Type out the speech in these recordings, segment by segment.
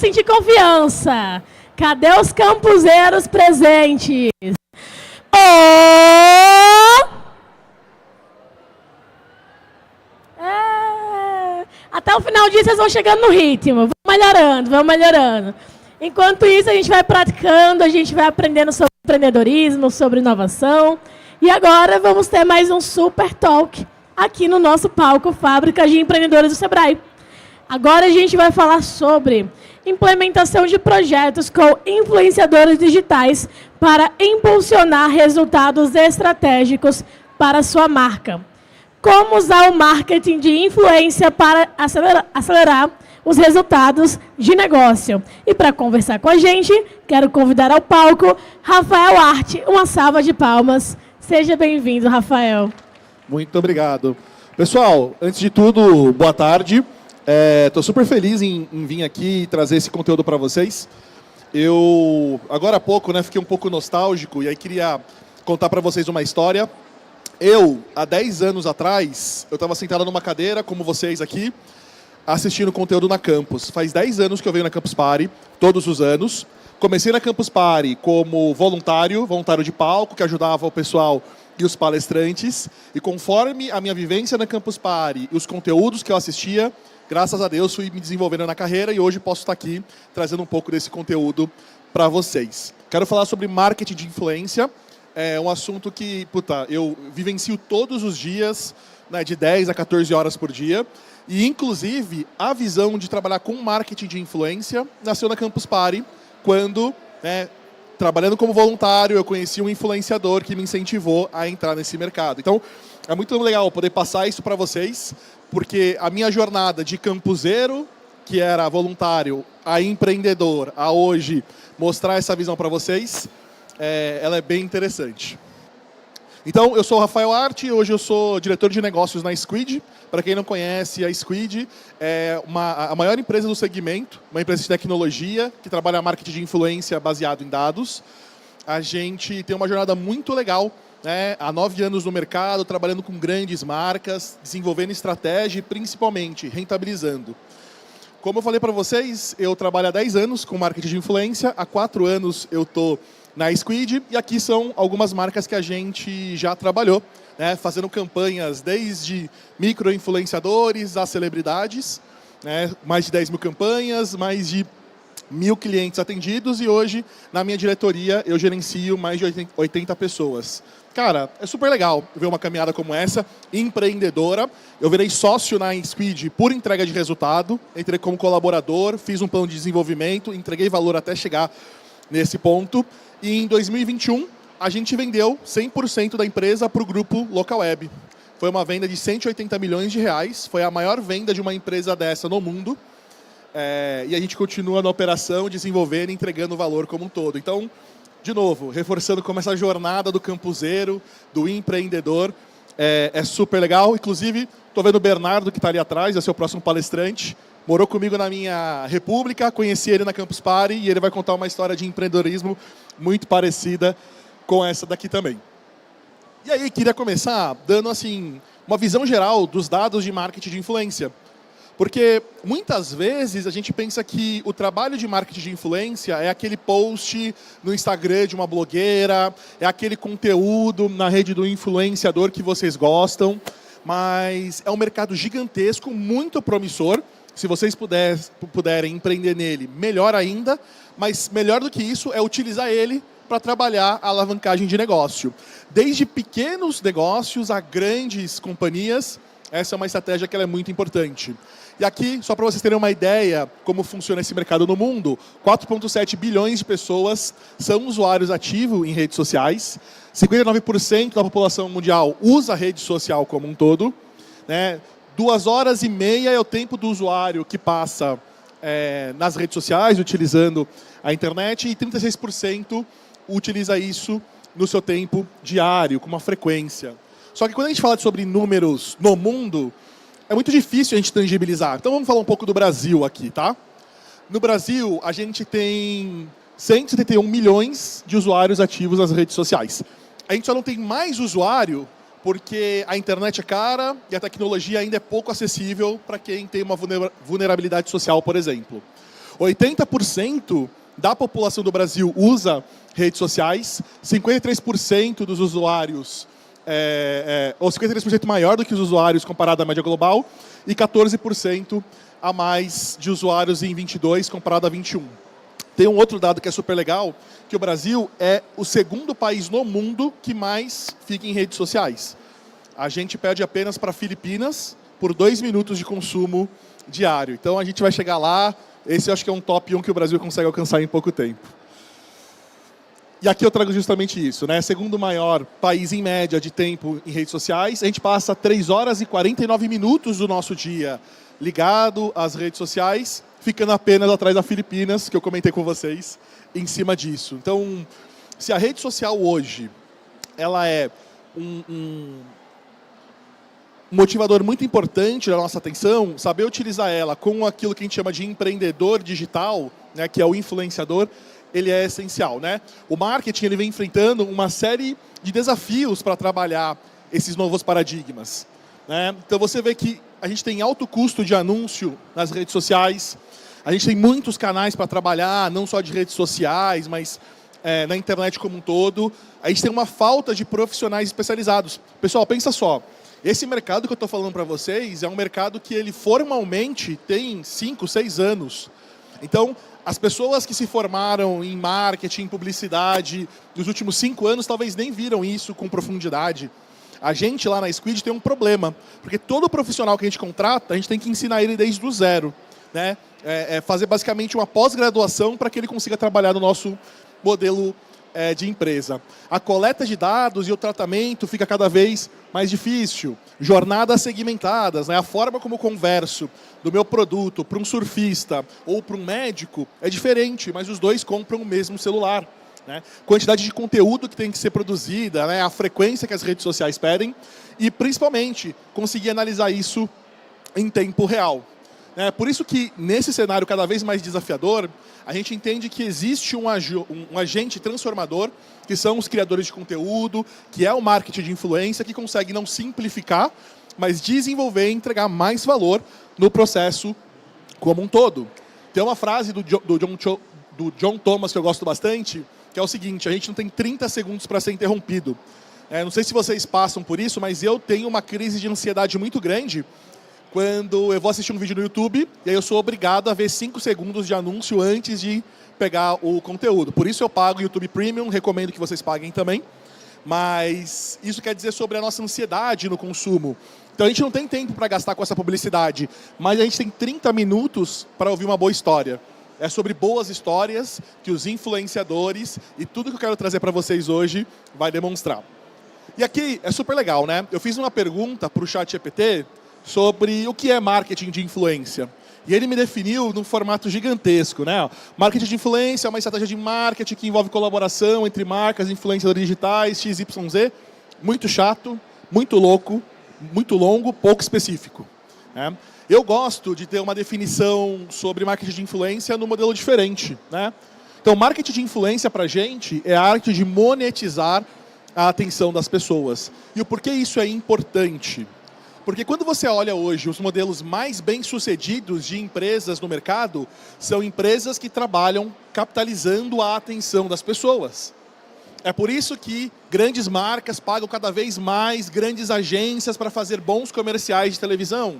sentir confiança. Cadê os campuseiros presentes? Até o final disso, vocês vão chegando no ritmo. Vão melhorando. Enquanto isso, a gente vai praticando, a gente vai aprendendo sobre empreendedorismo, sobre inovação. E agora vamos ter mais um Super Talk aqui no nosso palco Fábrica de Empreendedores do Sebrae. Agora a gente vai falar sobre implementação de projetos com influenciadores digitais para impulsionar resultados estratégicos para a sua marca. Como usar o marketing de influência para acelerar os resultados de negócio. E para conversar com a gente, quero convidar ao palco Rafael Art. Uma salva de palmas. Seja bem-vindo, Rafael. Muito obrigado. Pessoal, antes de tudo, boa tarde. Estou super feliz em vir aqui e trazer esse conteúdo para vocês. Eu, agora há pouco, fiquei um pouco nostálgico e aí queria contar para vocês uma história. Há 10 anos atrás, eu estava sentado numa cadeira, como vocês aqui, assistindo conteúdo na Campus. Faz 10 anos que eu venho na Campus Party, todos os anos. Comecei na Campus Party como voluntário de palco, que ajudava o pessoal e os palestrantes. E conforme a minha vivência na Campus Party e os conteúdos que eu assistia, graças a Deus fui me desenvolvendo na carreira e hoje posso estar aqui trazendo um pouco desse conteúdo para vocês. Quero falar sobre marketing de influência. É um assunto que, eu vivencio todos os dias, de 10 a 14 horas por dia. E, inclusive, a visão de trabalhar com marketing de influência nasceu na Campus Party, quando, trabalhando como voluntário, eu conheci um influenciador que me incentivou a entrar nesse mercado. Então, é muito legal poder passar isso para vocês, porque a minha jornada de campuseiro, que era voluntário, a empreendedor, a hoje, mostrar essa visão para vocês, ela é bem interessante. Então, eu sou o Rafael Art, hoje eu sou diretor de negócios na Squid. Para quem não conhece, a Squid é a maior empresa do segmento, uma empresa de tecnologia que trabalha marketing de influência baseado em dados. A gente tem uma jornada muito legal, há 9 anos no mercado, trabalhando com grandes marcas, desenvolvendo estratégia e principalmente rentabilizando. Como eu falei para vocês, eu trabalho há 10 anos com marketing de influência, há 4 anos eu estou na Squid, e aqui são algumas marcas que a gente já trabalhou, fazendo campanhas desde micro-influenciadores a celebridades, mais de 10 mil campanhas, mais de 1.000 clientes atendidos, e hoje, na minha diretoria, eu gerencio mais de 80 pessoas. Cara, é super legal ver uma caminhada como essa, empreendedora. Eu virei sócio na Squid por entrega de resultado, entrei como colaborador, fiz um plano de desenvolvimento, entreguei valor até chegar nesse ponto. E em 2021, a gente vendeu 100% da empresa para o grupo Localweb. Foi uma venda de 180 milhões de reais, foi a maior venda de uma empresa dessa no mundo. E a gente continua na operação, desenvolvendo e entregando valor como um todo. Então, de novo, reforçando como essa jornada do campuseiro, do empreendedor, é super legal. Inclusive, estou vendo o Bernardo, que está ali atrás, é seu próximo palestrante. Morou comigo na minha república, conheci ele na Campus Party e ele vai contar uma história de empreendedorismo muito parecida com essa daqui também. E aí, queria começar dando uma visão geral dos dados de marketing de influência. Porque muitas vezes a gente pensa que o trabalho de marketing de influência é aquele post no Instagram de uma blogueira, é aquele conteúdo na rede do influenciador que vocês gostam, mas é um mercado gigantesco, muito promissor. Se vocês puderem empreender nele, melhor ainda, mas melhor do que isso é utilizar ele para trabalhar a alavancagem de negócio. Desde pequenos negócios a grandes companhias, essa é uma estratégia que ela é muito importante. E aqui, só para vocês terem uma ideia como funciona esse mercado no mundo, 4,7 bilhões de pessoas são usuários ativos em redes sociais, 59% da população mundial usa a rede social como um todo, 2 horas e meia é o tempo do usuário que passa nas redes sociais, utilizando a internet, e 36% utiliza isso no seu tempo diário, com uma frequência. Só que quando a gente fala sobre números no mundo, é muito difícil a gente tangibilizar. Então vamos falar um pouco do Brasil aqui, tá? No Brasil, a gente tem 171 milhões de usuários ativos nas redes sociais. A gente só não tem mais usuário porque a internet é cara e a tecnologia ainda é pouco acessível para quem tem uma vulnerabilidade social, por exemplo. 80% da população do Brasil usa redes sociais, 53% dos usuários, ou 53% maior do que os usuários comparado à média global, e 14% a mais de usuários em 22 comparado a 21. Tem um outro dado que é super legal, que o Brasil é o segundo país no mundo que mais fica em redes sociais. A gente pede apenas para Filipinas por 2 minutos de consumo diário. Então a gente vai chegar lá, esse eu acho que é um top 1 que o Brasil consegue alcançar em pouco tempo. E aqui eu trago justamente isso, né? Segundo maior país em média de tempo em redes sociais, a gente passa 3 horas e 49 minutos do nosso dia ligado às redes sociais, ficando apenas atrás da Filipinas, que eu comentei com vocês, em cima disso. Então, se a rede social hoje, ela é um motivador muito importante da nossa atenção, saber utilizar ela com aquilo que a gente chama de empreendedor digital, né, que é o influenciador, ele é essencial, né? O marketing ele vem enfrentando uma série de desafios para trabalhar esses novos paradigmas, né? Então você vê que a gente tem alto custo de anúncio nas redes sociais, a gente tem muitos canais para trabalhar, não só de redes sociais, mas na internet como um todo. A gente tem uma falta de profissionais especializados. Pessoal, pensa só, esse mercado que eu estou falando para vocês é um mercado que ele formalmente tem 5, 6 anos. Então, as pessoas que se formaram em marketing, em publicidade, nos últimos 5 anos, talvez nem viram isso com profundidade. A gente lá na Squid tem um problema, porque todo profissional que a gente contrata, a gente tem que ensinar ele desde o zero, né? Fazer basicamente uma pós-graduação para que ele consiga trabalhar no nosso modelo de empresa. A coleta de dados e o tratamento fica cada vez mais difícil. Jornadas segmentadas, né? A forma como eu converso do meu produto para um surfista ou para um médico é diferente, mas os dois compram o mesmo celular, né? Quantidade de conteúdo que tem que ser produzida, né? A frequência que as redes sociais pedem e, principalmente, conseguir analisar isso em tempo real. Por isso que, nesse cenário cada vez mais desafiador, a gente entende que existe um agente transformador, que são os criadores de conteúdo, que é o marketing de influência, que consegue não simplificar, mas desenvolver e entregar mais valor no processo como um todo. Tem uma frase do John Thomas que eu gosto bastante, que é o seguinte: a gente não tem 30 segundos para ser interrompido. Não sei se vocês passam por isso, mas eu tenho uma crise de ansiedade muito grande quando eu vou assistir um vídeo no YouTube e aí eu sou obrigado a ver 5 segundos de anúncio antes de pegar o conteúdo. Por isso eu pago o YouTube Premium, recomendo que vocês paguem também. Mas isso quer dizer sobre a nossa ansiedade no consumo. Então a gente não tem tempo para gastar com essa publicidade, mas a gente tem 30 minutos para ouvir uma boa história. É sobre boas histórias que os influenciadores e tudo que eu quero trazer para vocês hoje vai demonstrar. E aqui é super legal, né? Eu fiz uma pergunta para o ChatGPT sobre o que é marketing de influência. E ele me definiu num formato gigantesco, né? Marketing de influência é uma estratégia de marketing que envolve colaboração entre marcas, influenciadores digitais, XYZ. Muito chato, muito louco, muito longo, pouco específico, né? Eu gosto de ter uma definição sobre marketing de influência num modelo diferente, né? Então, marketing de influência para a gente é a arte de monetizar a atenção das pessoas. E o porquê isso é importante? Porque quando você olha hoje os modelos mais bem-sucedidos de empresas no mercado, são empresas que trabalham capitalizando a atenção das pessoas. É por isso que grandes marcas pagam cada vez mais grandes agências para fazer bons comerciais de televisão,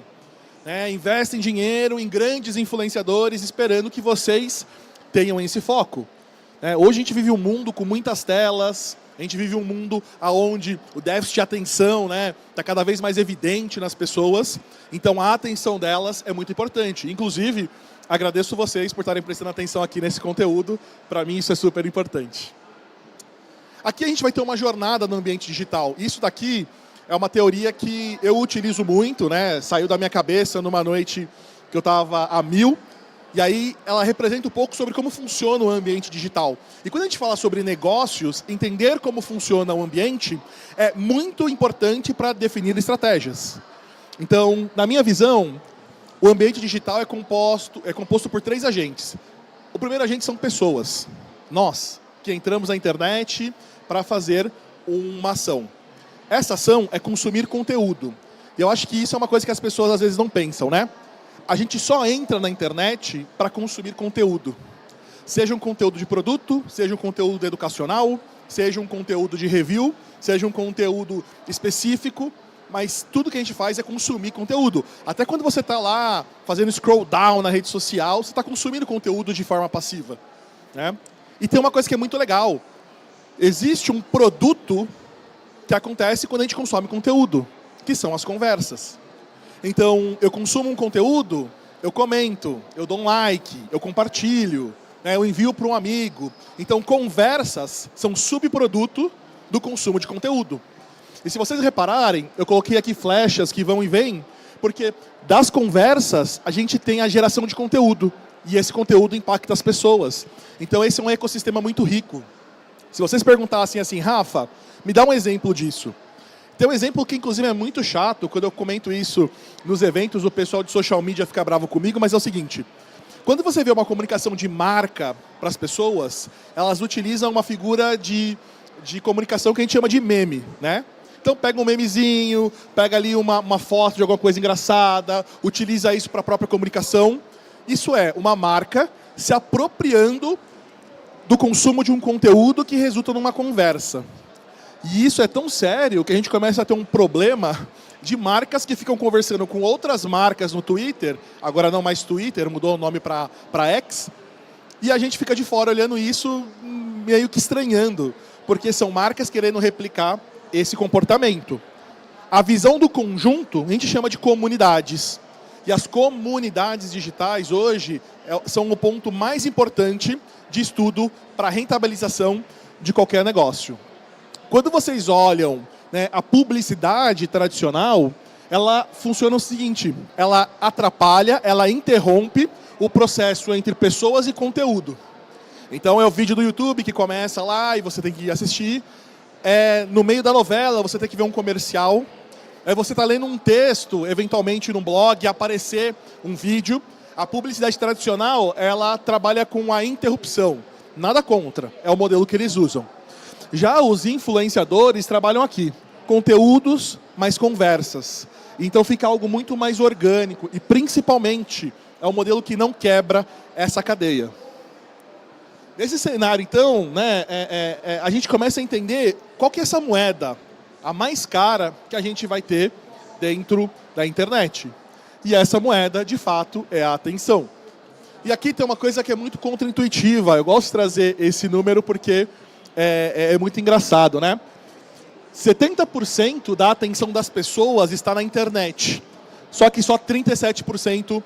né? Investem dinheiro em grandes influenciadores esperando que vocês tenham esse foco. Hoje a gente vive um mundo com muitas telas, a gente vive um mundo onde o déficit de atenção está cada vez mais evidente nas pessoas, então a atenção delas é muito importante. Inclusive, agradeço vocês por estarem prestando atenção aqui nesse conteúdo, para mim isso é super importante. Aqui a gente vai ter uma jornada no ambiente digital. Isso daqui é uma teoria que eu utilizo muito, né? Saiu da minha cabeça numa noite que eu estava a 1000, e aí ela representa um pouco sobre como funciona o ambiente digital. E quando a gente fala sobre negócios, entender como funciona o ambiente é muito importante para definir estratégias. Então, na minha visão, o ambiente digital é composto por 3 agentes. O primeiro agente são pessoas. Nós, que entramos na internet para fazer uma ação. Essa ação é consumir conteúdo. E eu acho que isso é uma coisa que as pessoas às vezes não pensam, né? a gente só entra na internet para consumir conteúdo. Seja um conteúdo de produto, seja um conteúdo educacional, seja um conteúdo de review, seja um conteúdo específico, mas tudo que a gente faz é consumir conteúdo. Até quando você está lá fazendo scroll down na rede social, você está consumindo conteúdo de forma passiva, né? E tem uma coisa que é muito legal. Existe um produto que acontece quando a gente consome conteúdo, que são as conversas. Então, eu consumo um conteúdo, eu comento, eu dou um like, eu compartilho, né, eu envio para um amigo. Então, conversas são subproduto do consumo de conteúdo. E se vocês repararem, eu coloquei aqui flechas que vão e vêm, porque das conversas a gente tem a geração de conteúdo. E esse conteúdo impacta as pessoas. Então, esse é um ecossistema muito rico. Se vocês perguntassem assim, Rafa, me dá um exemplo disso. Tem um exemplo que, inclusive, é muito chato. Quando eu comento isso nos eventos, o pessoal de social media fica bravo comigo, mas é o seguinte. Quando você vê uma comunicação de marca para as pessoas, elas utilizam uma figura de comunicação que a gente chama de meme, né? Então, pega um memezinho, pega ali uma foto de alguma coisa engraçada, utiliza isso para a própria comunicação. Isso é uma marca se apropriando do consumo de um conteúdo que resulta numa conversa. E isso é tão sério que a gente começa a ter um problema de marcas que ficam conversando com outras marcas no Twitter, agora não mais Twitter, mudou o nome para X, e a gente fica de fora olhando isso meio que estranhando, porque são marcas querendo replicar esse comportamento. A visão do conjunto a gente chama de comunidades. E as comunidades digitais hoje são o ponto mais importante de estudo para a rentabilização de qualquer negócio. Quando vocês olham, né, a publicidade tradicional, ela funciona o seguinte, ela atrapalha, ela interrompe o processo entre pessoas e conteúdo. Então é o vídeo do YouTube que começa lá e você tem que assistir. No meio da novela você tem que ver um comercial. Você está lendo um texto, eventualmente num blog, aparecer um vídeo. A publicidade tradicional, ela trabalha com a interrupção. Nada contra, é o modelo que eles usam. Já os influenciadores trabalham aqui. Conteúdos, mais conversas. Então fica algo muito mais orgânico. E principalmente, é um modelo que não quebra essa cadeia. Nesse cenário, então, né, a gente começa a entender qual que é essa moeda, a mais cara que a gente vai ter dentro da internet. E essa moeda, de fato, é a atenção. E aqui tem uma coisa que é muito contraintuitiva. Eu gosto de trazer esse número porque é muito engraçado, né? 70% da atenção das pessoas está na internet. Só que só 37%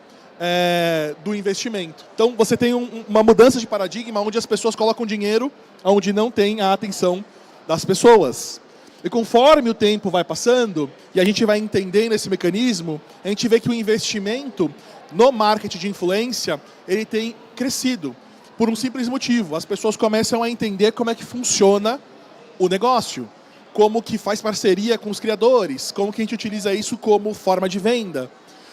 do investimento. Então, você tem uma mudança de paradigma onde as pessoas colocam dinheiro onde não tem a atenção das pessoas. E conforme o tempo vai passando, e a gente vai entendendo esse mecanismo, a gente vê que o investimento no marketing de influência, ele tem crescido. Por um simples motivo, as pessoas começam a entender como é que funciona o negócio, como que faz parceria com os criadores, como que a gente utiliza isso como forma de venda.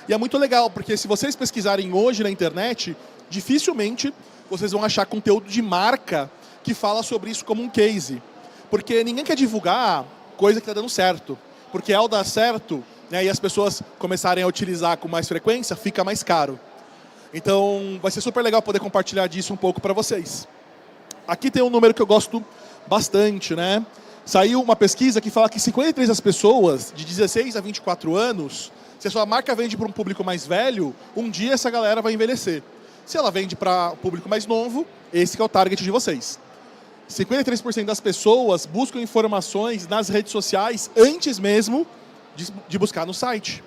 E é muito legal, porque se vocês pesquisarem hoje na internet, dificilmente vocês vão achar conteúdo de marca que fala sobre isso como um case. Porque ninguém quer divulgar coisa que está dando certo. Porque ao dar certo, né, e as pessoas começarem a utilizar com mais frequência, fica mais caro. Então, vai ser super legal poder compartilhar disso um pouco para vocês. Aqui tem um número que eu gosto bastante, né? Saiu uma pesquisa que fala que 53% das pessoas de 16 a 24 anos, se a sua marca vende para um público mais velho, um dia essa galera vai envelhecer. Se ela vende para um público mais novo, esse que é o target de vocês. 53% das pessoas buscam informações nas redes sociais antes mesmo de buscar no site.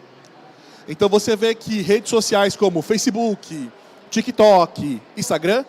Então você vê que redes sociais como Facebook, TikTok, Instagram,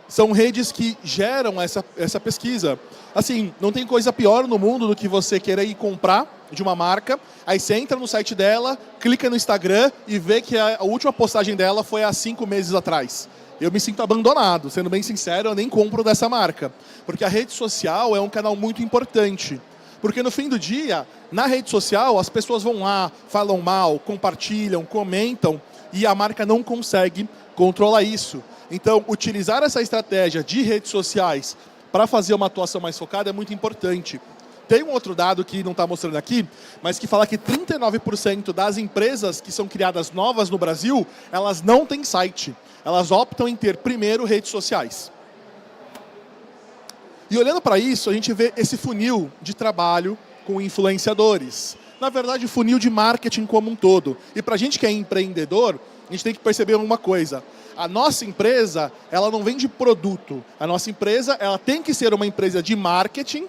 são redes que geram essa pesquisa. Assim, não tem coisa pior no mundo do que você querer ir comprar de uma marca, aí você entra no site dela, clica no Instagram e vê que a última postagem dela foi há 5 meses atrás. Eu me sinto abandonado, sendo bem sincero, eu nem compro dessa marca. Porque a rede social é um canal muito importante. Porque no fim do dia, na rede social, as pessoas vão lá, falam mal, compartilham, comentam, e a marca não consegue controlar isso. Então, utilizar essa estratégia de redes sociais para fazer uma atuação mais focada é muito importante. Tem um outro dado que não está mostrando aqui, mas que fala que 39% das empresas que são criadas novas no Brasil, elas não têm site. Elas optam em ter, primeiro, redes sociais. E olhando para isso, a gente vê esse funil de trabalho com influenciadores. Na verdade, o funil de marketing como um todo. E para a gente que é empreendedor, a gente tem que perceber uma coisa. A nossa empresa, ela não vende produto. A nossa empresa, ela tem que ser uma empresa de marketing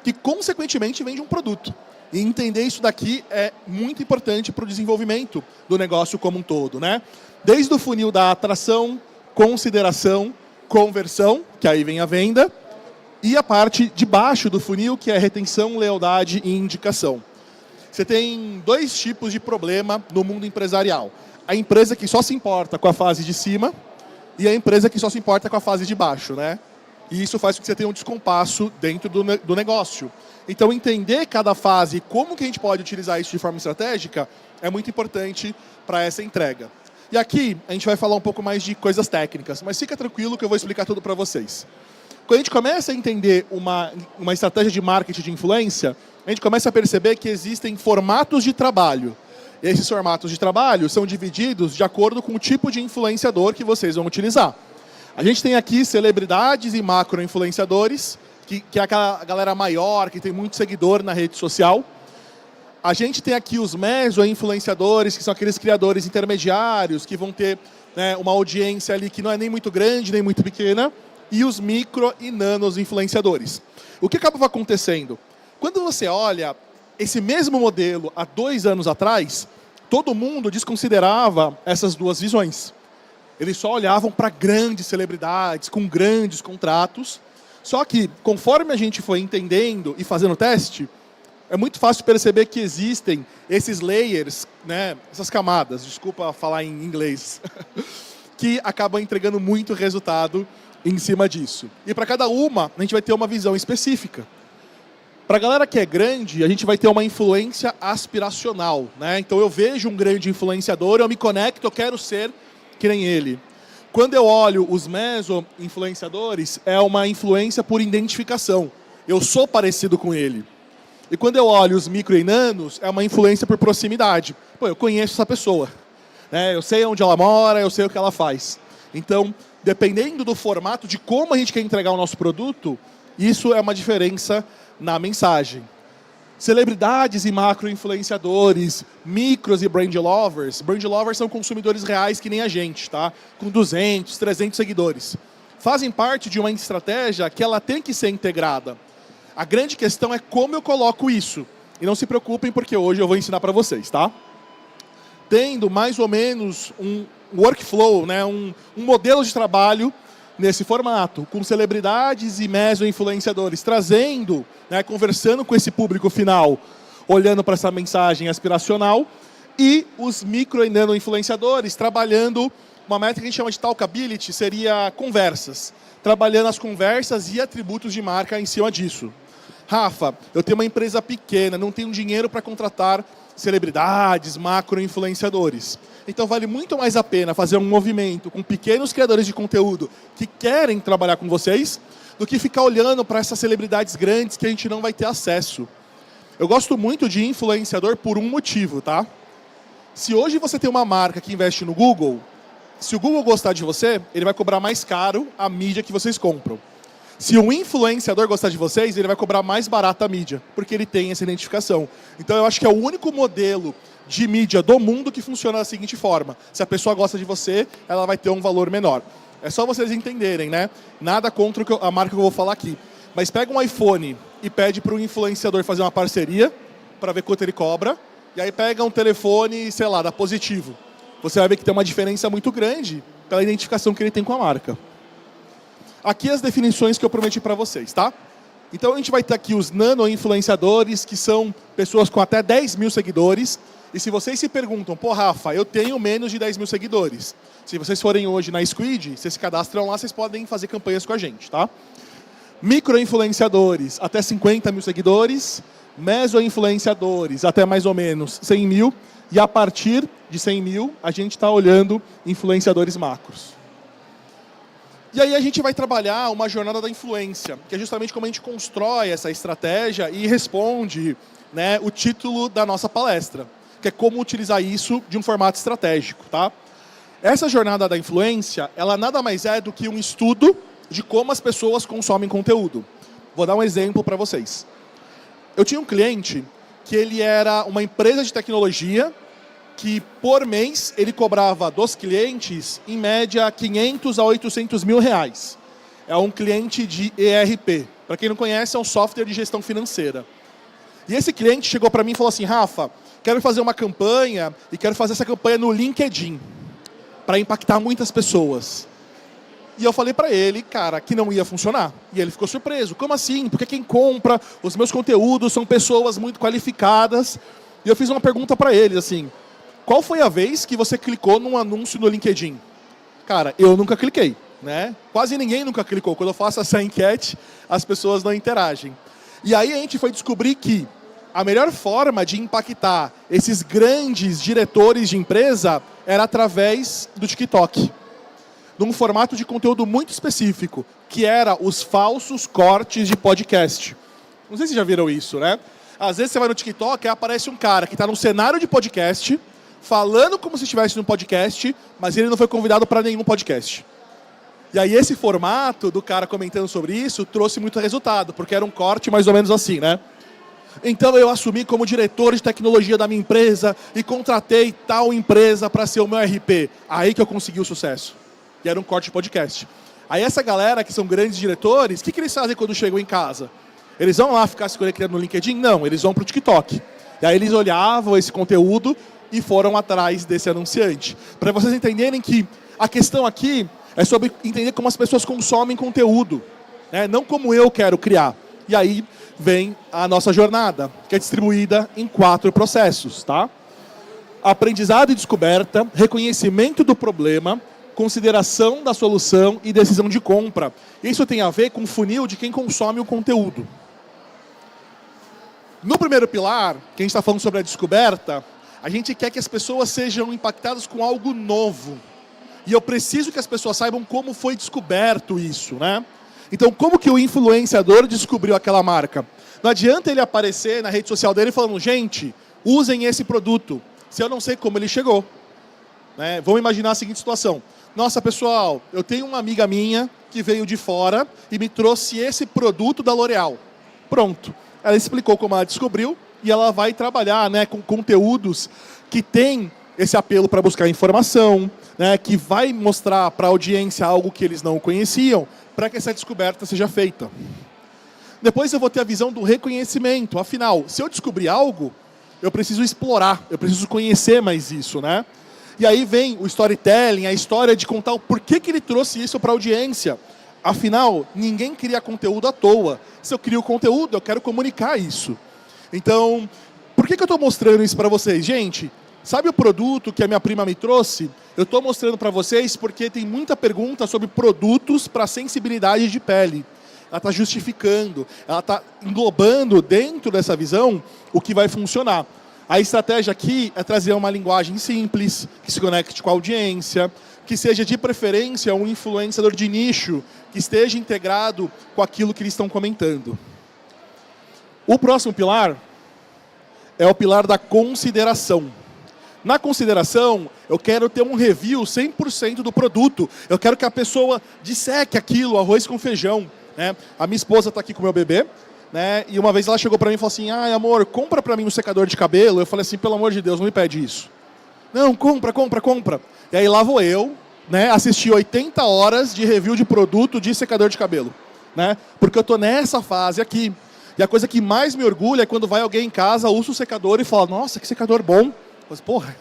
que, consequentemente, vende um produto. E entender isso daqui é muito importante para o desenvolvimento do negócio como um todo, né? Desde o funil da atração, consideração, conversão, que aí vem a venda, e a parte de baixo do funil, que é retenção, lealdade e indicação. Você tem dois tipos de problema no mundo empresarial. A empresa que só se importa com a fase de cima e a empresa que só se importa com a fase de baixo, né? E isso faz com que você tenha um descompasso dentro do negócio. Então, entender cada fase e como que a gente pode utilizar isso de forma estratégica é muito importante para essa entrega. E aqui a gente vai falar um pouco mais de coisas técnicas, mas fica tranquilo que eu vou explicar tudo para vocês. Quando a gente começa a entender uma estratégia de marketing de influência, a gente começa a perceber que existem formatos de trabalho. E esses formatos de trabalho são divididos de acordo com o tipo de influenciador que vocês vão utilizar. A gente tem aqui celebridades e macro-influenciadores, que é aquela galera maior, que tem muito seguidor na rede social. A gente tem aqui os meso-influenciadores, que são aqueles criadores intermediários, que vão ter, né, uma audiência ali que não é nem muito grande, nem muito pequena. E os micro e nanos influenciadores. O que acaba acontecendo? Quando você olha esse mesmo modelo há 2 anos atrás, todo mundo desconsiderava essas duas visões. Eles só olhavam para grandes celebridades, com grandes contratos. Só que, conforme a gente foi entendendo e fazendo teste, é muito fácil perceber que existem esses layers, né, essas camadas, desculpa falar em inglês, que acabam entregando muito resultado em cima disso. E para cada uma, a gente vai ter uma visão específica. Para a galera que é grande, a gente vai ter uma influência aspiracional, né? Então eu vejo um grande influenciador, eu me conecto, eu quero ser que nem ele. Quando eu olho os meso-influenciadores, é uma influência por identificação. Eu sou parecido com ele. E quando eu olho os micro e nanos, é uma influência por proximidade. Pô, eu conheço essa pessoa, né? Eu sei onde ela mora, eu sei o que ela faz. Então, dependendo do formato, de como a gente quer entregar o nosso produto, isso é uma diferença na mensagem. Celebridades e macro-influenciadores, micros e brand lovers. Brand lovers são consumidores reais que nem a gente, tá? Com 200, 300 seguidores. Fazem parte de uma estratégia que ela tem que ser integrada. A grande questão é como eu coloco isso. E não se preocupem, porque hoje eu vou ensinar para vocês, tá? Tendo mais ou menos um workflow, né, um modelo de trabalho nesse formato, com celebridades e meso-influenciadores, trazendo, né, conversando com esse público final, olhando para essa mensagem aspiracional, e os micro e nano-influenciadores trabalhando uma métrica que a gente chama de talkability, seria conversas, trabalhando as conversas e atributos de marca em cima disso. Rafa, eu tenho uma empresa pequena, não tenho dinheiro para contratar celebridades, macro-influenciadores. Então vale muito mais a pena fazer um movimento com pequenos criadores de conteúdo que querem trabalhar com vocês, do que ficar olhando para essas celebridades grandes que a gente não vai ter acesso. Eu gosto muito de influenciador por um motivo, tá? Se hoje você tem uma marca que investe no Google, se o Google gostar de você, ele vai cobrar mais caro a mídia que vocês compram. Se um influenciador gostar de vocês, ele vai cobrar mais barato a mídia, porque ele tem essa identificação. Então eu acho que é o único modelo de mídia do mundo que funciona da seguinte forma. Se a pessoa gosta de você, ela vai ter um valor menor. É só vocês entenderem, né? Nada contra a marca que eu vou falar aqui. Mas pega um iPhone e pede para o influenciador fazer uma parceria, para ver quanto ele cobra, e aí pega um telefone, sei lá, da Positivo. Você vai ver que tem uma diferença muito grande pela identificação que ele tem com a marca. Aqui as definições que eu prometi para vocês, tá? Então a gente vai ter aqui os nano-influenciadores, que são pessoas com até 10 mil seguidores. E se vocês se perguntam, pô, Rafa, eu tenho menos de 10 mil seguidores. Se vocês forem hoje na Squid, vocês se cadastram lá, vocês podem fazer campanhas com a gente, tá? Micro-influenciadores, até 50 mil seguidores. Meso-influenciadores, até mais ou menos 100 mil. E a partir de 100 mil, a gente está olhando influenciadores macros. E aí a gente vai trabalhar uma jornada da influência, que é justamente como a gente constrói essa estratégia e responde, né, o título da nossa palestra, que é como utilizar isso de um formato estratégico, tá? Essa jornada da influência, ela nada mais é do que um estudo de como as pessoas consomem conteúdo. Vou dar um exemplo para vocês. Eu tinha um cliente que ele era uma empresa de tecnologia que, por mês, ele cobrava dos clientes, em média, 500 a 800 mil reais. É um cliente de ERP. Para quem não conhece, é um software de gestão financeira. E esse cliente chegou para mim e falou assim, Rafa, quero fazer uma campanha e quero fazer essa campanha no LinkedIn, para impactar muitas pessoas. E eu falei para ele, cara, que não ia funcionar. E ele ficou surpreso. Como assim? Porque quem compra os meus conteúdos são pessoas muito qualificadas. E eu fiz uma pergunta para ele, assim, qual foi a vez que você clicou num anúncio no LinkedIn? Cara, eu nunca cliquei, né? Quase ninguém nunca clicou. Quando eu faço essa enquete, as pessoas não interagem. E aí a gente foi descobrir que a melhor forma de impactar esses grandes diretores de empresa era através do TikTok. Num formato de conteúdo muito específico, que era os falsos cortes de podcast. Não sei se vocês já viram isso, né? Às vezes você vai no TikTok e aparece um cara que está num cenário de podcast, falando como se estivesse num podcast, mas ele não foi convidado para nenhum podcast. E aí esse formato do cara comentando sobre isso trouxe muito resultado, porque era um corte mais ou menos assim, né? Então eu assumi como diretor de tecnologia da minha empresa e contratei tal empresa para ser o meu RP. Aí que eu consegui o sucesso. E era um corte de podcast. Aí essa galera que são grandes diretores, o que eles fazem quando chegam em casa? Eles vão lá ficar se conectando no LinkedIn? Não, eles vão para o TikTok. E aí eles olhavam esse conteúdo e foram atrás desse anunciante. Para vocês entenderem que a questão aqui é sobre entender como as pessoas consomem conteúdo, né? Não como eu quero criar. E aí vem a nossa jornada, que é distribuída em 4 processos, tá? Aprendizado e descoberta, reconhecimento do problema, consideração da solução e decisão de compra. Isso tem a ver com o funil de quem consome o conteúdo. No primeiro pilar, que a gente está falando sobre a descoberta, a gente quer que as pessoas sejam impactadas com algo novo. E eu preciso que as pessoas saibam como foi descoberto isso, né? Então, como que o influenciador descobriu aquela marca? Não adianta ele aparecer na rede social dele falando, gente, usem esse produto, se eu não sei como ele chegou. Né? Vamos imaginar a seguinte situação. Nossa, pessoal, eu tenho uma amiga minha que veio de fora e me trouxe esse produto da L'Oréal. Pronto. Ela explicou como ela descobriu e ela vai trabalhar, né, com conteúdos que tem esse apelo para buscar informação, né, que vai mostrar para a audiência algo que eles não conheciam, para que essa descoberta seja feita. Depois eu vou ter a visão do reconhecimento. Afinal, se eu descobrir algo, eu preciso explorar, eu preciso conhecer mais isso, né? E aí vem o storytelling, a história de contar o porquê que ele trouxe isso para a audiência. Afinal, ninguém cria conteúdo à toa. Se eu crio conteúdo, eu quero comunicar isso. Então, por que eu estou mostrando isso para vocês? Gente, sabe o produto que a minha prima me trouxe? Eu estou mostrando para vocês porque tem muita pergunta sobre produtos para sensibilidade de pele. Ela está justificando, ela está englobando dentro dessa visão o que vai funcionar. A estratégia aqui é trazer uma linguagem simples, que se conecte com a audiência, que seja de preferência um influenciador de nicho, que esteja integrado com aquilo que eles estão comentando. O próximo pilar é o pilar da consideração. Na consideração, eu quero ter um review 100% do produto. Eu quero que a pessoa disseque aquilo, arroz com feijão. Né? A minha esposa está aqui com o meu bebê. Né? E uma vez ela chegou para mim e falou assim, amor, compra para mim um secador de cabelo. Eu falei assim, pelo amor de Deus, não me pede isso. Não, compra. E aí lá vou eu, né, assistir 80 horas de review de produto de secador de cabelo. Né? Porque eu estou nessa fase aqui. E a coisa que mais me orgulha é quando vai alguém em casa, usa o secador e fala, nossa, que secador bom. Mas, porra,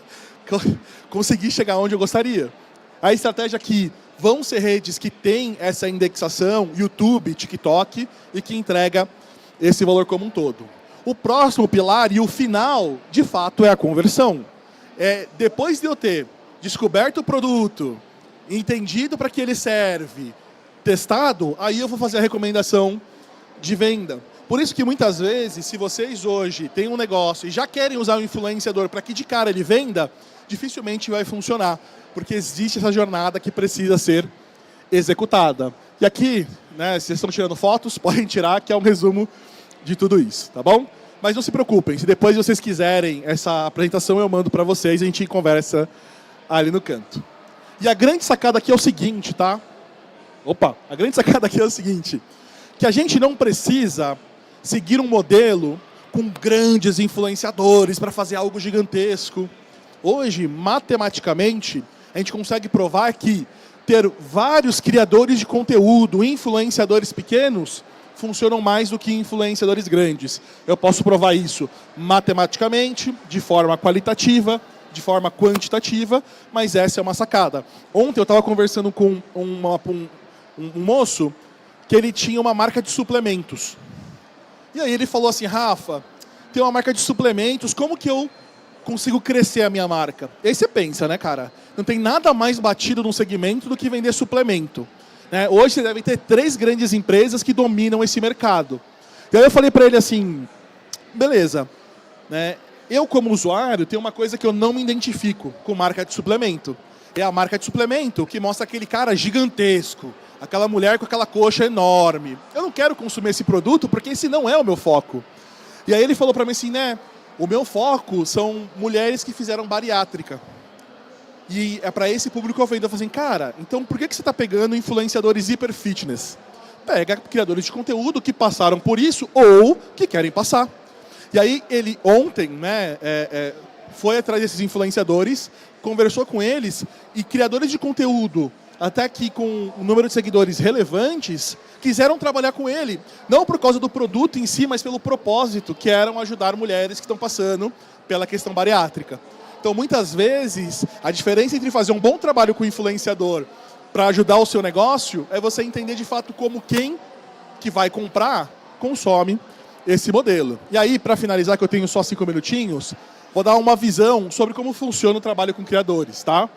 consegui chegar onde eu gostaria. A estratégia aqui, vão ser redes que têm essa indexação, YouTube, TikTok, e que entrega esse valor como um todo. O próximo pilar e o final, de fato, é a conversão. Depois de eu ter descoberto o produto, entendido para que ele serve, testado, aí eu vou fazer a recomendação de venda. Por isso que muitas vezes, se vocês hoje têm um negócio e já querem usar o influenciador para que de cara ele venda, dificilmente vai funcionar, porque existe essa jornada que precisa ser executada. E aqui, né, se vocês estão tirando fotos, podem tirar, que é um resumo de tudo isso, tá bom? Mas não se preocupem, se depois vocês quiserem essa apresentação, eu mando para vocês e a gente conversa ali no canto. E a grande sacada aqui é o seguinte, tá? A grande sacada aqui é o seguinte, que a gente não precisa seguir um modelo com grandes influenciadores para fazer algo gigantesco. Hoje, matematicamente, a gente consegue provar que ter vários criadores de conteúdo, influenciadores pequenos, funcionam mais do que influenciadores grandes. Eu posso provar isso matematicamente, de forma qualitativa, de forma quantitativa, mas essa é uma sacada. Ontem eu estava conversando com um moço que ele tinha uma marca de suplementos. E aí ele falou assim, Rafa, tem uma marca de suplementos, como que eu consigo crescer a minha marca? E aí você pensa, né, cara? Não tem nada mais batido num segmento do que vender suplemento. Né? Hoje você deve ter 3 grandes empresas que dominam esse mercado. E aí eu falei para ele assim, beleza, né? Eu como usuário tenho uma coisa que eu não me identifico com marca de suplemento. É a marca de suplemento que mostra aquele cara gigantesco, aquela mulher com aquela coxa enorme. Eu não quero consumir esse produto porque esse não é o meu foco. E aí ele falou para mim assim, né? O meu foco são mulheres que fizeram bariátrica. E é para esse público que eu vendo. Eu falei assim, cara, então por que você está pegando influenciadores hiper fitness? Pega criadores de conteúdo que passaram por isso ou que querem passar. E aí ele ontem, né, foi atrás desses influenciadores, conversou com eles e criadores de conteúdo, até que com um número de seguidores relevantes, quiseram trabalhar com ele. Não por causa do produto em si, mas pelo propósito, que eram ajudar mulheres que estão passando pela questão bariátrica. Então, muitas vezes, a diferença entre fazer um bom trabalho com o influenciador para ajudar o seu negócio é você entender de fato como quem que vai comprar consome esse modelo. E aí, para finalizar, que eu tenho só 5 minutinhos, vou dar uma visão sobre como funciona o trabalho com criadores, tá?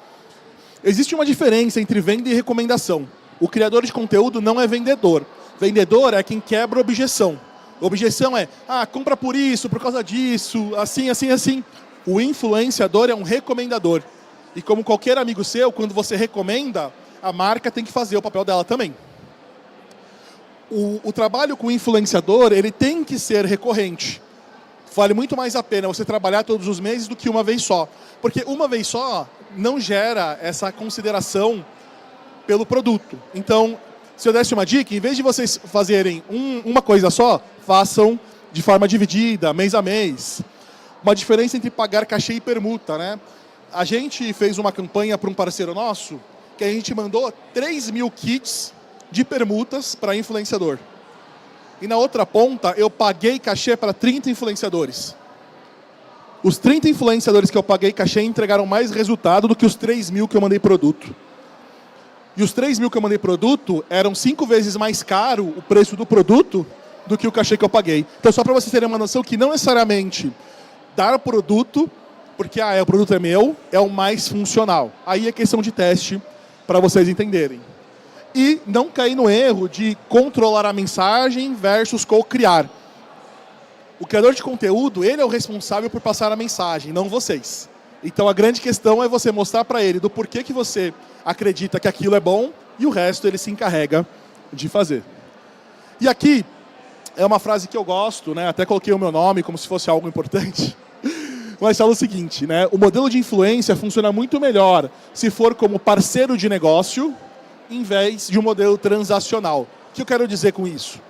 Existe uma diferença entre venda e recomendação. O criador de conteúdo não é vendedor. Vendedor é quem quebra objeção. Objeção é, compra por isso, por causa disso, assim, assim, assim. O influenciador é um recomendador. E como qualquer amigo seu, quando você recomenda, a marca tem que fazer o papel dela também. O trabalho com o influenciador, ele tem que ser recorrente. Vale muito mais a pena você trabalhar todos os meses do que uma vez só. Porque uma vez só não gera essa consideração pelo produto. Então, se eu desse uma dica, em vez de vocês fazerem uma coisa só, façam de forma dividida, mês a mês. Uma diferença entre pagar cachê e permuta, né? A gente fez uma campanha para um parceiro nosso, que a gente mandou 3.000 kits de permutas para influenciador. E na outra ponta, eu paguei cachê para 30 influenciadores. Os 30 influenciadores que eu paguei cachê entregaram mais resultado do que os 3.000 que eu mandei produto. E os 3.000 que eu mandei produto eram 5 vezes mais caro o preço do produto do que o cachê que eu paguei. Então, só para vocês terem uma noção que não necessariamente dar produto, porque o produto é meu, é o mais funcional. Aí é questão de teste para vocês entenderem. E não cair no erro de controlar a mensagem versus co-criar. O criador de conteúdo, ele é o responsável por passar a mensagem, não vocês. Então a grande questão é você mostrar para ele do porquê que você acredita que aquilo é bom e o resto ele se encarrega de fazer. E aqui é uma frase que eu gosto, né? Até coloquei o meu nome como se fosse algo importante. Mas fala o seguinte, né? O modelo de influência funciona muito melhor se for como parceiro de negócio em vez de um modelo transacional. O que eu quero dizer com isso?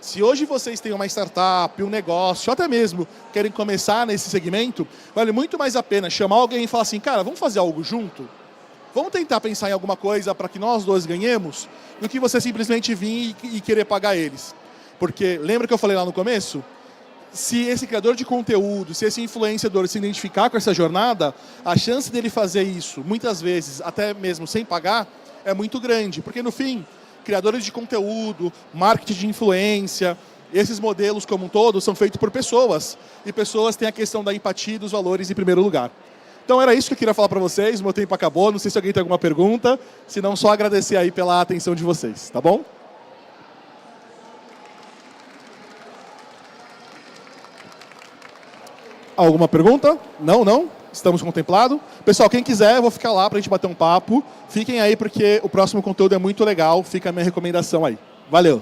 Se hoje vocês têm uma startup, um negócio, até mesmo querem começar nesse segmento, vale muito mais a pena chamar alguém e falar assim, cara, vamos fazer algo junto? Vamos tentar pensar em alguma coisa para que nós dois ganhemos, do que você simplesmente vir e querer pagar eles. Porque, lembra que eu falei lá no começo? Se esse criador de conteúdo, se esse influenciador se identificar com essa jornada, a chance dele fazer isso, muitas vezes, até mesmo sem pagar, é muito grande. Porque, no fim, criadores de conteúdo, marketing de influência, esses modelos como um todo são feitos por pessoas. E pessoas têm a questão da empatia e dos valores em primeiro lugar. Então era isso que eu queria falar para vocês, o meu tempo acabou, não sei se alguém tem alguma pergunta, se não só agradecer aí pela atenção de vocês, tá bom? Alguma pergunta? Não, não? Estamos contemplados. Pessoal, quem quiser, eu vou ficar lá para a gente bater um papo. Fiquem aí porque o próximo conteúdo é muito legal. Fica a minha recomendação aí. Valeu!